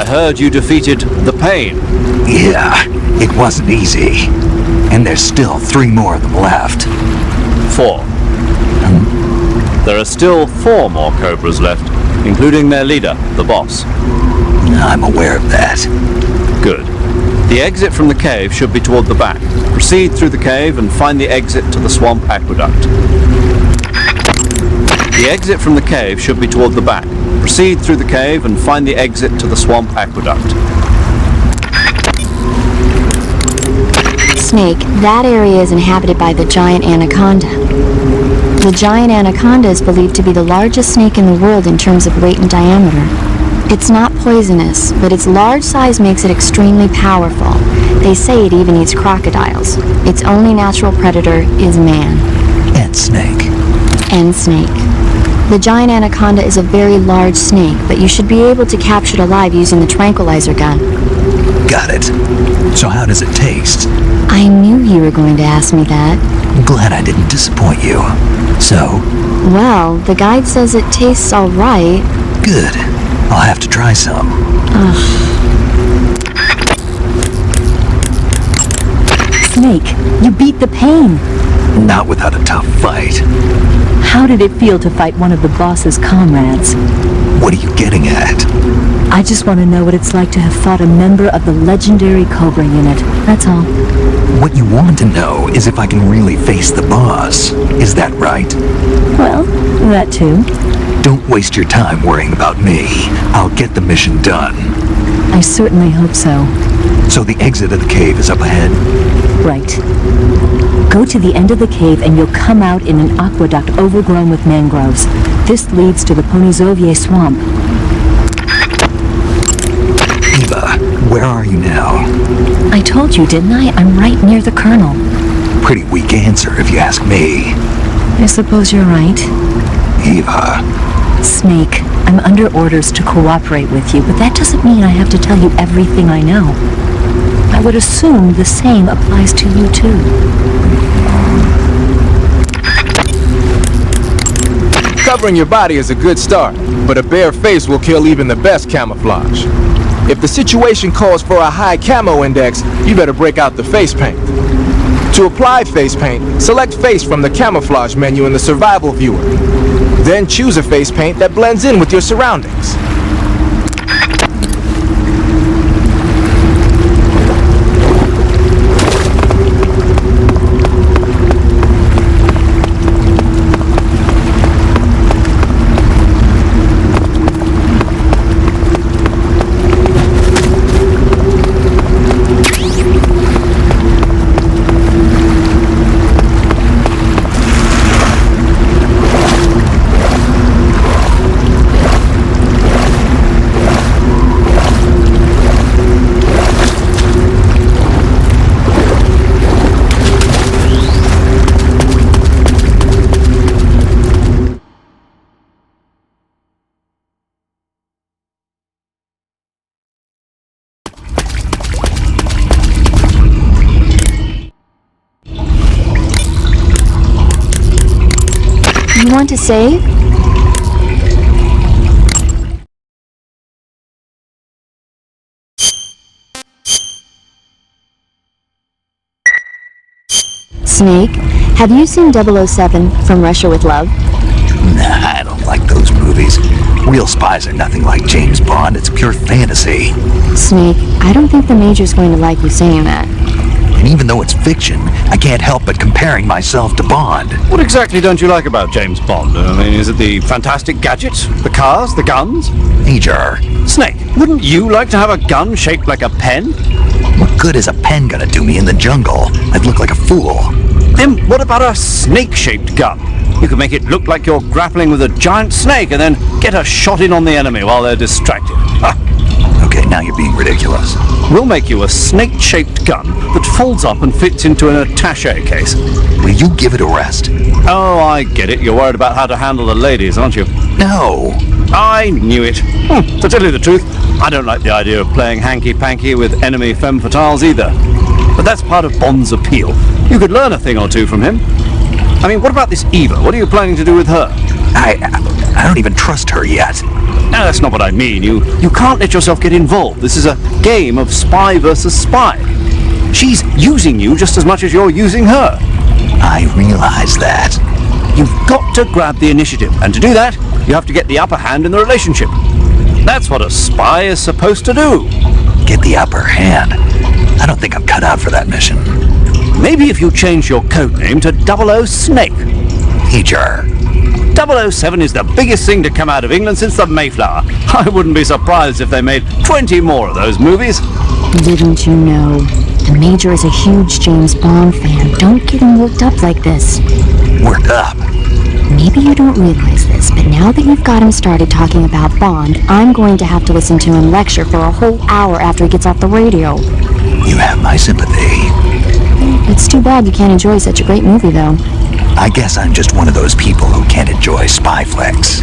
I heard you defeated the pain. Yeah, it wasn't easy. And there's still 3 more of them left. 4. There are still 4 more cobras left, including their leader, the boss. I'm aware of that. Good. The exit from the cave should be toward the back. Proceed through the cave and find the exit to the swamp aqueduct. The exit from the cave should be toward the back. Proceed through the cave and find the exit to the swamp aqueduct. Snake, that area is inhabited by the giant anaconda. The giant anaconda is believed to be the largest snake in the world in terms of weight and diameter. It's not poisonous, but its large size makes it extremely powerful. They say it even eats crocodiles. Its only natural predator is man. And snake. And snake. The giant anaconda is a very large snake, but you should be able to capture it alive using the tranquilizer gun. Got it. So how does it taste? I knew you were going to ask me that. I'm glad I didn't disappoint you. So? Well, the guide says it tastes alright. Good. I'll have to try some. Snake, you beat the pain. Not without a tough fight. How did it feel to fight one of the boss's comrades? What are you getting at? I just want to know what it's like to have fought a member of the legendary Cobra unit. That's all. What you want to know is if I can really face the boss. Is that right? Well, that too. Don't waste your time worrying about me. I'll get the mission done. I certainly hope so. So the exit of the cave is up ahead? Right. Go to the end of the cave and you'll come out in an aqueduct overgrown with mangroves. This leads to the Ponizovier swamp. Eva, where are you now? I told you, didn't I? I'm right near the Colonel. Pretty weak answer if you ask me. I suppose you're right. Eva. Snake, I'm under orders to cooperate with you, but that doesn't mean I have to tell you everything I know. I would assume the same applies to you too. Covering your body is a good start, but a bare face will kill even the best camouflage. If the situation calls for a high camo index, you better break out the face paint. To apply face paint, select face from the camouflage menu in the survival viewer. Then choose a face paint that blends in with your surroundings. You want to save? Snake, have you seen 007 From Russia with Love? Nah, I don't like those movies. Real spies are nothing like James Bond. It's pure fantasy. Snake, I don't think the Major's going to like you saying that. And even though it's fiction, I can't help but comparing myself to Bond. What exactly don't you like about James Bond? I mean, is it the fantastic gadgets? The cars? The guns? Major, Snake, wouldn't you like to have a gun shaped like a pen? what good is a pen gonna do me in the jungle? I'd look like a fool. Then what about a snake-shaped gun? You could make it look like you're grappling with a giant snake and then get a shot in on the enemy while they're distracted. Ha! Okay, now you're being ridiculous. We'll make you a snake-shaped gun that folds up and fits into an attaché case. Will you give it a rest? Oh, I get it. You're worried about how to handle the ladies, aren't you? No. I knew it. To tell you the truth, I don't like the idea of playing hanky-panky with enemy femme fatales either. But that's part of Bond's appeal. You could learn a thing or two from him. I mean, what about this Eva? What are you planning to do with her? I don't even trust her yet. No, that's not what I mean. You can't let yourself get involved. This is a game of spy versus spy. She's using you just as much as you're using her. I realize that. You've got to grab the initiative, and to do that, you have to get the upper hand in the relationship. That's what a spy is supposed to do. Get the upper hand. I don't think I'm cut out for that mission. Maybe if you change your code name to 00 Snake. Teacher. 007 is the biggest thing to come out of England since the Mayflower. I wouldn't be surprised if they made 20 more of those movies. Didn't you know? The Major is a huge James Bond fan. Don't get him worked up like this. Worked up? Maybe you don't realize this, but now that you've got him started talking about Bond, I'm going to have to listen to him lecture for a whole hour after he gets off the radio. You have my sympathy. It's too bad you can't enjoy such a great movie, though. I guess I'm just one of those people who can't enjoy spy flicks.